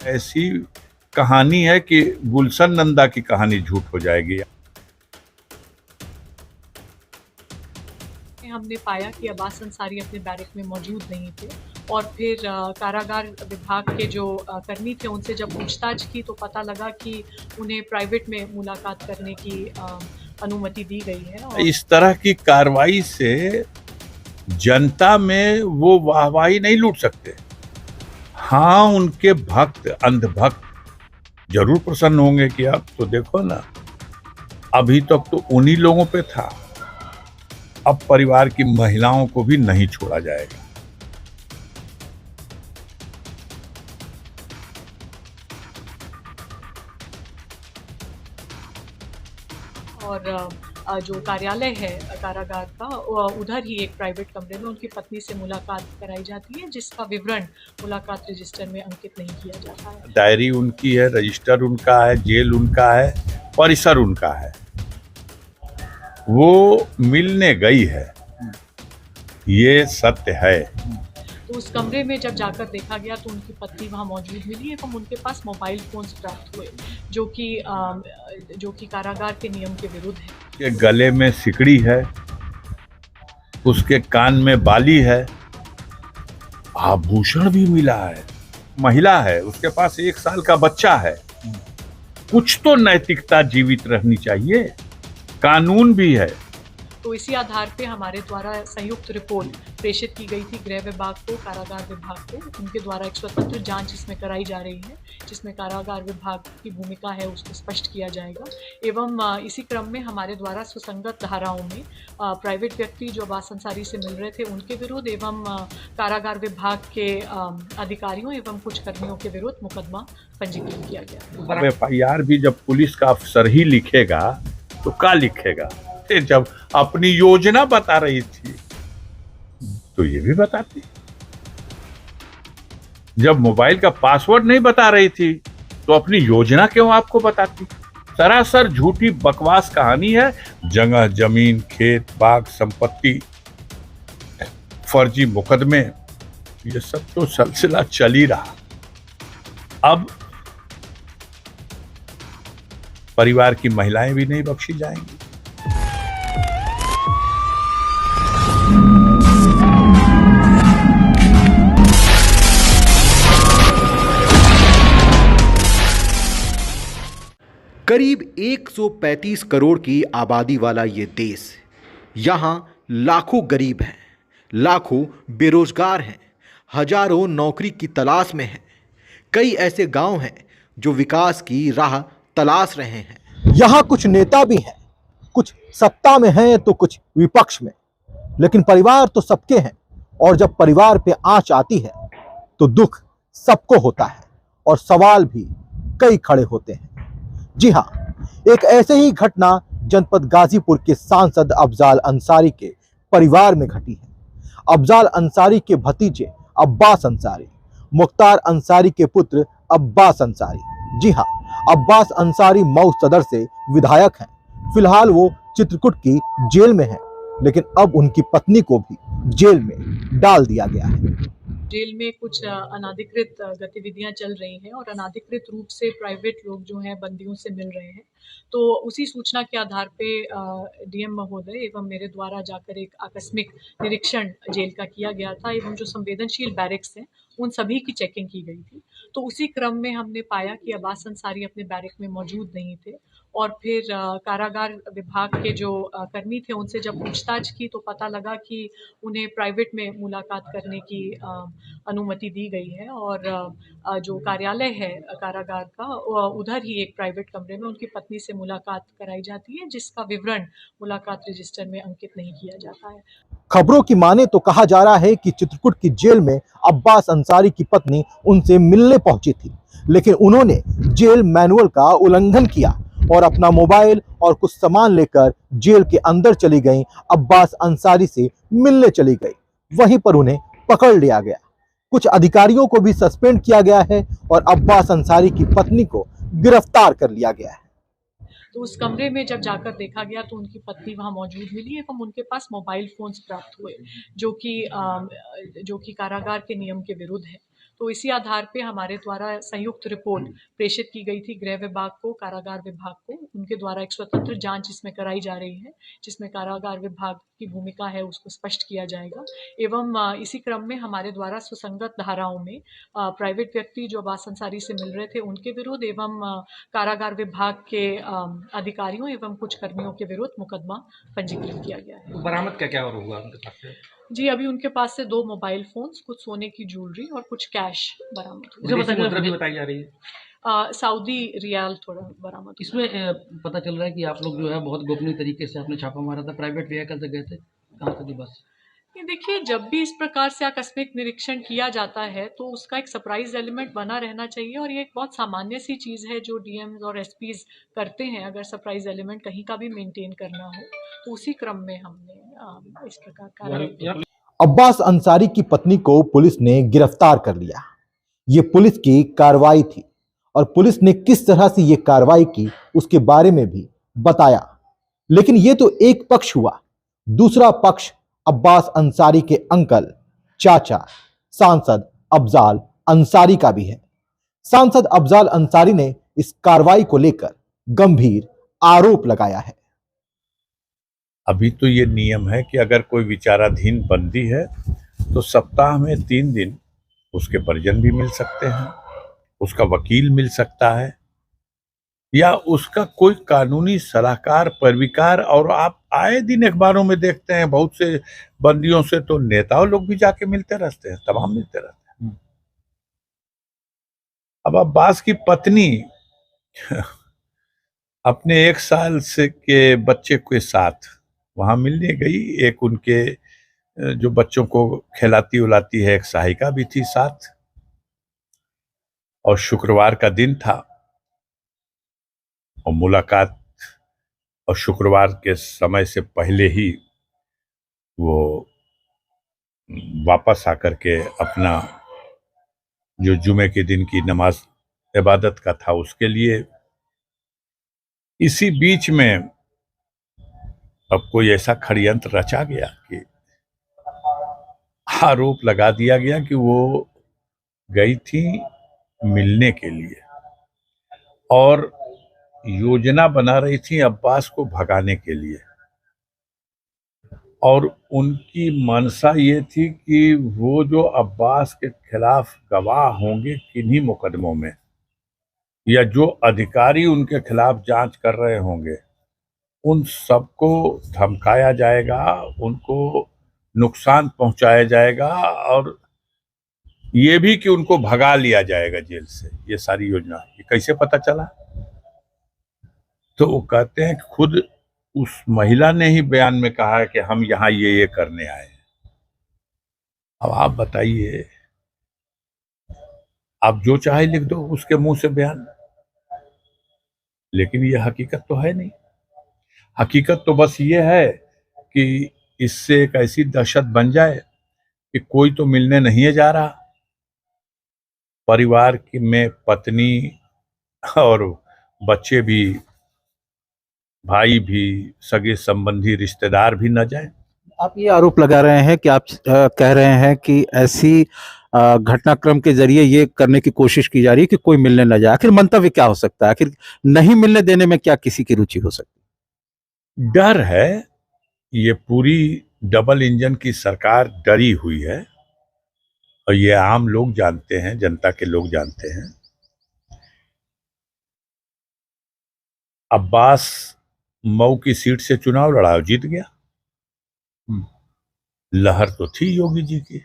ऐसी कहानी है कि गुलशन नंदा की कहानी झूठ हो जाएगी। हमने पाया कि अब्बास अंसारी अपने बैरक में मौजूद नहीं थे और फिर कारागार विभाग के जो कर्मी थे उनसे जब पूछताछ की तो पता लगा कि उन्हें प्राइवेट में मुलाकात करने की अनुमति दी गई है। और इस तरह की कार्रवाई से जनता में वो वाहवाही नहीं लूट सकते। हाँ, उनके भक्त, अंधभक्त जरूर प्रसन्न होंगे कि अब तो देखो ना, अभी तक तो उन्हीं लोगों पे था, अब परिवार की महिलाओं को भी नहीं छोड़ा जाएगा। और जो कार्यालय है कारागार का उधर ही एक प्राइवेट कमरे में उनकी पत्नी से मुलाकात कराई जाती है, जिसका विवरण मुलाकात रजिस्टर में अंकित नहीं किया जाता है। डायरी उनकी है, रजिस्टर उनका है, जेल उनका है, परिसर उनका है। वो मिलने गई है, ये सत्य है। तो उस कमरे में जब जाकर देखा गया तो उनकी पत्नी वहां मौजूद मिली एवं उनके पास मोबाइल फोन्स प्राप्त हुए, जो कि कारागार के नियम के विरुद्ध है। उसके गले में सिकड़ी है, उसके कान में बाली है, आभूषण भी मिला है। महिला है, उसके पास 1 साल का बच्चा है। कुछ तो नैतिकता जीवित रहनी चाहिए, कानून भी है। तो इसी आधार पे हमारे द्वारा संयुक्त रिपोर्ट प्रेषित की गई थी गृह विभाग को, कारागार विभाग को। उनके द्वारा एक स्वतंत्र जांच इसमें कराई जा रही है, जिसमें कारागार विभाग की भूमिका है उसको स्पष्ट किया जाएगा। एवं इसी क्रम में हमारे द्वारा सुसंगत धाराओं में प्राइवेट व्यक्ति जो अब्बास अंसारी से मिल रहे थे उनके विरुद्ध एवं कारागार विभाग के अधिकारियों एवं कुछ कर्मियों के विरुद्ध मुकदमा पंजीकृत किया गया। FIR भी जब पुलिस का अफसर ही लिखेगा तो क्या लिखेगा? जब अपनी योजना बता रही थी तो ये भी बताती। जब मोबाइल का पासवर्ड नहीं बता रही थी तो अपनी योजना क्यों आपको बताती? सरासर झूठी बकवास कहानी है। जगह जमीन, खेत, बाग, संपत्ति, फर्जी मुकदमे, ये सब तो सिलसिला चल ही रहा। अब परिवार की महिलाएं भी नहीं बख्शी जाएंगी। करीब 135 करोड़ की आबादी वाला ये देश, यहाँ लाखों गरीब हैं, लाखों बेरोजगार हैं, हजारों नौकरी की तलाश में हैं। कई ऐसे गांव हैं जो विकास की राह तलाश रहे हैं। यहाँ कुछ नेता भी हैं, कुछ सत्ता में हैं तो कुछ विपक्ष में, लेकिन परिवार तो सबके हैं। और जब परिवार पे आंच आती है तो दुख सबको होता है और सवाल भी कई खड़े होते हैं। जी हाँ, एक ऐसे ही घटना जनपद गाजीपुर के सांसद अफजाल अंसारी के परिवार में घटी है। अफजाल अंसारी के भतीजे अब्बास अंसारी, मुख्तार अंसारी के पुत्र अब्बास अंसारी। जी हाँ, अब्बास अंसारी मऊ सदर से विधायक हैं। फिलहाल वो चित्रकूट की जेल में हैं, लेकिन अब उनकी पत्नी को भी जेल में डाल दिया गया है। जेल में कुछ अनाधिकृत गतिविधियां चल रही हैं और अनाधिकृत रूप से प्राइवेट लोग जो हैं बंदियों से मिल रहे हैं। तो उसी सूचना के आधार पे DM महोदय एवं मेरे द्वारा जाकर एक आकस्मिक निरीक्षण जेल का किया गया था एवं जो संवेदनशील बैरक्स हैं उन सभी की चेकिंग की गई थी। तो उसी क्रम में हमने पाया कि अब्बास अंसारी अपने बैरक में मौजूद नहीं थे और फिर कारागार विभाग के जो कर्मी थे उनसे जब पूछताछ की तो पता लगा कि उन्हें प्राइवेट में मुलाकात करने की अनुमति दी गई है। और जो कार्यालय है कारागार का उधर ही एक प्राइवेट कमरे में उनकी पत्नी से मुलाकात कराई जाती है, जिसका विवरण मुलाकात रजिस्टर में अंकित नहीं किया जाता है। खबरों की माने तो कहा जा रहा है कि चित्रकूट की जेल में अब्बास अंसारी की पत्नी उनसे मिलने पहुंची थी, लेकिन उन्होंने जेल मैनुअल का उल्लंघन किया और अपना मोबाइल और कुछ सामान लेकर जेल के अंदर चली गईं। अब्बास अंसारी से मिलने चली गई, वहीं पर उन्हें पकड़ लिया गया। कुछ अधिकारियों को भी सस्पेंड किया गया है और अब्बास अंसारी की पत्नी को गिरफ्तार कर लिया गया है। तो उस कमरे में जब जाकर देखा गया तो उनकी पत्नी वहां मौजूद मिली एवं उनके पास मोबाइल फोन्स प्राप्त हुए, जो कि कारागार के नियम के विरुद्ध है। तो इसी आधार पे हमारे द्वारा संयुक्त रिपोर्ट प्रेषित की गई थी गृह विभाग को, कारागार विभाग को। उनके द्वारा एक स्वतंत्र जांच इसमें कराई जा रही है, जिसमें कारागार विभाग की भूमिका है उसको स्पष्ट किया जाएगा। एवं इसी क्रम में हमारे द्वारा सुसंगत धाराओं में प्राइवेट व्यक्ति जो अब्बास अंसारी से मिल रहे थे उनके विरुद्ध एवं कारागार विभाग के अधिकारियों एवं कुछ कर्मियों के विरुद्ध मुकदमा पंजीकृत किया गया है। बरामद क्या क्या और हुआ उनके पास से? जी, अभी उनके पास से 2 मोबाइल फोन्स, कुछ सोने की ज्वेलरी और कुछ कैश बरामद हुआ। विदेशी मुद्रा भी बताई जा रही है। सऊदी रियाल थोड़ा बरामद हुआ। इसमें पता चल रहा है कि आप लोग जो है बहुत गोपनीय तरीके से आपने छापा मारा था, प्राइवेट व्हीकल से गए थे, कहाँ से थी बस? ये देखिए, जब भी इस प्रकार से आकस्मिक निरीक्षण किया जाता है तो उसका एक सरप्राइज एलिमेंट बना रहना चाहिए, और ये एक बहुत सामान्य सी चीज़ है जो डीएम्स और एसपीज करते हैं। अगर सरप्राइज एलिमेंट कहीं का भी मेंटेन करना हो तो उसी क्रम में हमने इस प्रकार कार्रवाई। अब्बास अंसारी की पत्नी को पुलिस ने गिरफ्तार कर लिया। ये पुलिस की कार्रवाई थी और पुलिस ने किस तरह से ये कार्रवाई की उसके बारे में भी बताया। लेकिन ये तो एक पक्ष हुआ, दूसरा पक्ष अब्बास अंसारी के अंकल, चाचा, सांसद अफजाल अंसारी का भी है। सांसद अफजाल अंसारी ने इस कार्रवाई को लेकर गंभीर आरोप लगाया है। अभी तो ये नियम है कि अगर कोई विचाराधीन बंदी है तो सप्ताह में 3 दिन उसके परिजन भी मिल सकते हैं, उसका वकील मिल सकता है, या उसका कोई कानूनी सलाहकार, पैरवीकार। और आप आए दिन अखबारों में देखते हैं बहुत से बंदियों से तो नेताओं लोग भी जाके मिलते रहते हैं, तमाम मिलते रहते हैं। अब अब्बास की पत्नी अपने 1 साल से के बच्चे के साथ वहां मिलने गई। एक उनके जो बच्चों को खिलाती उलाती है एक सहायिका भी थी साथ, और शुक्रवार का दिन था और मुलाकात, और शुक्रवार के समय से पहले ही वो वापस आकर के अपना जो जुमे के दिन की नमाज इबादत का था उसके लिए। इसी बीच में अब कोई ऐसा षड्यंत्र रचा गया कि आरोप लगा दिया गया कि वो गई थी मिलने के लिए और योजना बना रही थी अब्बास को भगाने के लिए, और उनकी मंशा ये थी कि वो जो अब्बास के खिलाफ गवाह होंगे किन्हीं मुकदमों में, या जो अधिकारी उनके खिलाफ जांच कर रहे होंगे, उन सबको धमकाया जाएगा, उनको नुकसान पहुंचाया जाएगा, और ये भी कि उनको भगा लिया जाएगा जेल से। ये सारी योजना, ये कैसे पता चला? तो वो कहते हैं कि खुद उस महिला ने ही बयान में कहा है कि हम यहाँ ये करने आए हैं। अब आप बताइए, आप जो चाहे लिख दो उसके मुंह से बयान, लेकिन ये हकीकत तो है नहीं। हकीकत तो बस ये है कि इससे एक ऐसी दहशत बन जाए कि कोई तो मिलने नहीं जा रहा, परिवार की में पत्नी और बच्चे भी, भाई भी, सगे संबंधी रिश्तेदार भी न जाए। आप ये आरोप लगा रहे हैं कि आप कह रहे हैं कि ऐसी घटनाक्रम के जरिए ये करने की कोशिश की जा रही है कि कोई मिलने न जाए। आखिर मंतव्य क्या हो सकता है? आखिर नहीं मिलने देने में क्या किसी की रुचि हो सकती? डर है। ये पूरी डबल इंजन की सरकार डरी हुई है, और ये आम लोग जानते हैं, जनता के लोग जानते हैं। अब्बास मऊ की सीट से चुनाव लड़ा, जीत गया। लहर तो थी योगी जी की,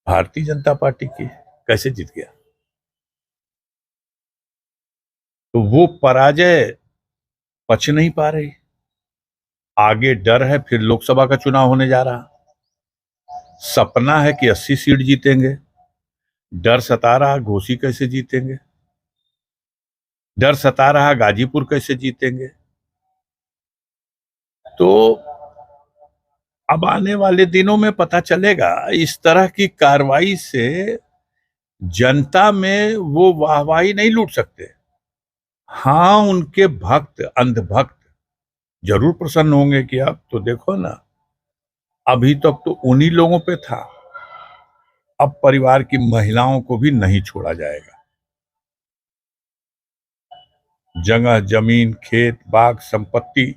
भारतीय जनता पार्टी की, कैसे जीत गया? तो वो पराजय पच नहीं पा रही। आगे डर है, फिर लोकसभा का चुनाव होने जा रहा। सपना है कि 80 सीट जीतेंगे, डर सता रहा घोसी कैसे जीतेंगे, डर सता रहा गाजीपुर कैसे जीतेंगे। तो अब आने वाले दिनों में पता चलेगा। इस तरह की कार्रवाई से जनता में वो वाहवाही नहीं लूट सकते। हाँ, उनके भक्त, अंधभक्त जरूर प्रसन्न होंगे कि अब तो देखो ना, अभी तक तो उन्हीं लोगों पे था, अब परिवार की महिलाओं को भी नहीं छोड़ा जाएगा। जगह जमीन, खेत बाग, संपत्ति,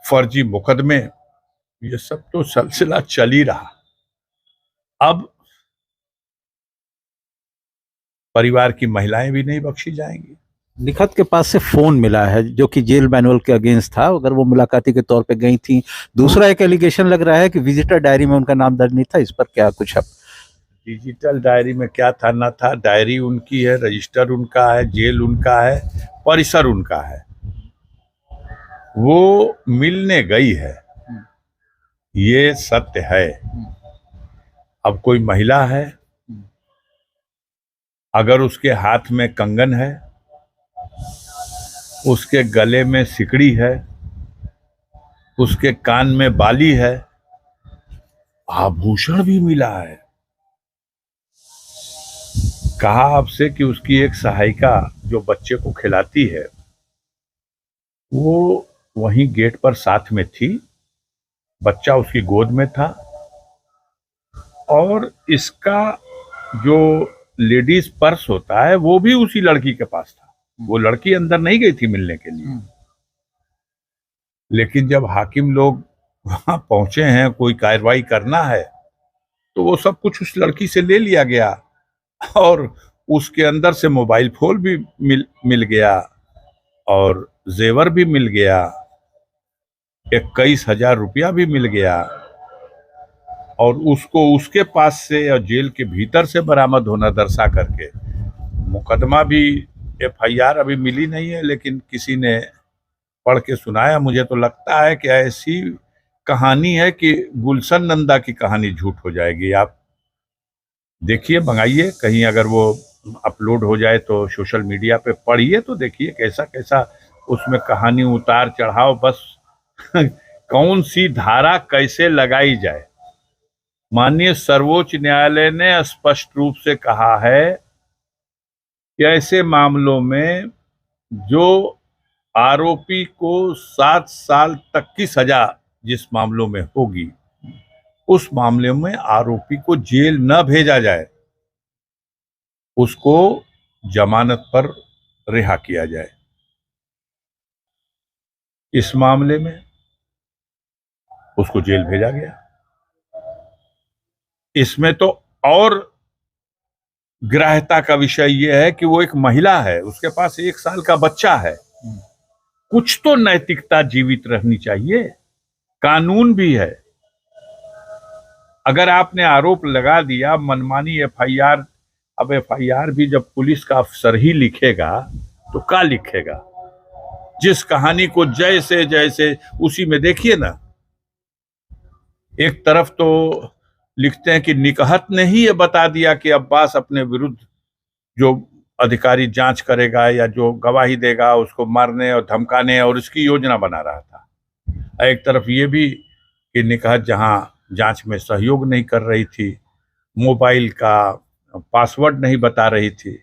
फर्जी मुकदमे, ये सब तो सिलसिला चल ही रहा। अब परिवार की महिलाएं भी नहीं बख्शी जाएंगी। निखत के पास से फोन मिला है जो कि जेल मैनुअल के अगेंस्ट था, अगर वो मुलाकाती के तौर पे गई थी। दूसरा एक एलिगेशन लग रहा है कि विजिटर डायरी में उनका नाम दर्ज नहीं था। इस पर क्या कुछ अब? डिजिटल डायरी में क्या था ना था, डायरी उनकी है, रजिस्टर उनका है, जेल उनका है, परिसर उनका है। वो मिलने गई है, ये सत्य है। अब कोई महिला है, अगर उसके हाथ में कंगन है, उसके गले में सिकड़ी है, उसके कान में बाली है, आभूषण भी मिला है। कहा आपसे कि उसकी एक सहायिका जो बच्चे को खिलाती है, वो वहीं गेट पर साथ में थी, बच्चा उसकी गोद में था, और इसका जो लेडीज पर्स होता है वो भी उसी लड़की के पास था। वो लड़की अंदर नहीं गई थी मिलने के लिए। लेकिन जब हाकिम लोग वहां पहुंचे हैं, कोई कार्रवाई करना है, तो वो सब कुछ उस लड़की से ले लिया गया, और उसके अंदर से मोबाइल फोन भी मिल गया, और जेवर भी मिल गया, 21,000 रुपया भी मिल गया, और उसको उसके पास से और जेल के भीतर से बरामद होना दर्शा करके मुकदमा भी, FIR अभी मिली नहीं है, लेकिन किसी ने पढ़ के सुनाया। मुझे तो लगता है कि ऐसी कहानी है कि गुलशन नंदा की कहानी झूठ हो जाएगी। आप देखिए, मंगाइए कहीं, अगर वो अपलोड हो जाए तो सोशल मीडिया पे पढ़िए तो देखिए कैसा कैसा उसमें कहानी, उतार चढ़ाव, बस कौन सी धारा कैसे लगाई जाए। माननीय सर्वोच्च न्यायालय ने स्पष्ट रूप से कहा है कि ऐसे मामलों में जो आरोपी को 7 साल तक की सजा जिस मामलों में होगी, उस मामले में आरोपी को जेल न भेजा जाए, उसको जमानत पर रिहा किया जाए। इस मामले में उसको जेल भेजा गया। इसमें तो और ग्राह्यता का विषय यह है कि वो एक महिला है, उसके पास 1 साल का बच्चा है। कुछ तो नैतिकता जीवित रहनी चाहिए, कानून भी है। अगर आपने आरोप लगा दिया, मनमानी FIR, अब FIR भी जब पुलिस का अफसर ही लिखेगा तो क्या लिखेगा? जिस कहानी को जैसे जैसे उसी में देखिए ना, एक तरफ तो लिखते हैं कि निकहत ने ही ये बता दिया कि अब्बास अपने विरुद्ध जो अधिकारी जांच करेगा या जो गवाही देगा उसको मारने और धमकाने और इसकी योजना बना रहा था। एक तरफ ये भी कि निकहत जहां जांच में सहयोग नहीं कर रही थी, मोबाइल का पासवर्ड नहीं बता रही थी।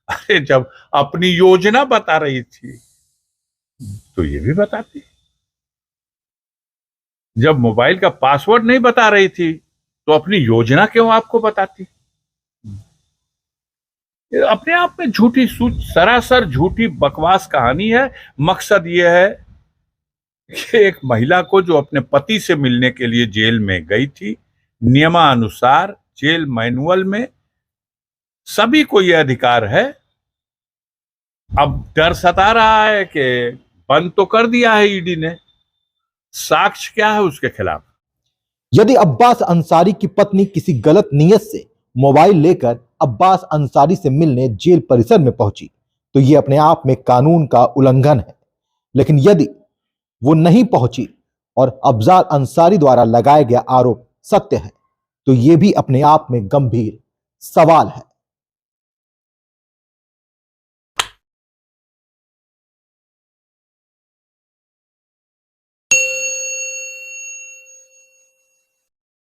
अरे जब अपनी योजना बता रही थी तो ये भी बताती। जब मोबाइल का पासवर्ड नहीं बता रही थी तो अपनी योजना क्यों आपको बताती? अपने आप में झूठी, सरासर झूठी बकवास कहानी है। मकसद यह है कि एक महिला को जो अपने पति से मिलने के लिए जेल में गई थी, नियमानुसार जेल मैनुअल में सभी को यह अधिकार है। अब डर सता रहा है कि बंद तो कर दिया है ईडी ने, साक्ष्य क्या है उसके खिलाफ? यदि अब्बास अंसारी की पत्नी किसी गलत नीयत से मोबाइल लेकर अब्बास अंसारी से मिलने जेल परिसर में पहुंची तो यह अपने आप में कानून का उल्लंघन है। लेकिन यदि वो नहीं पहुंची और अफजार अंसारी द्वारा लगाया गया आरोप सत्य है तो यह भी अपने आप में गंभीर सवाल है।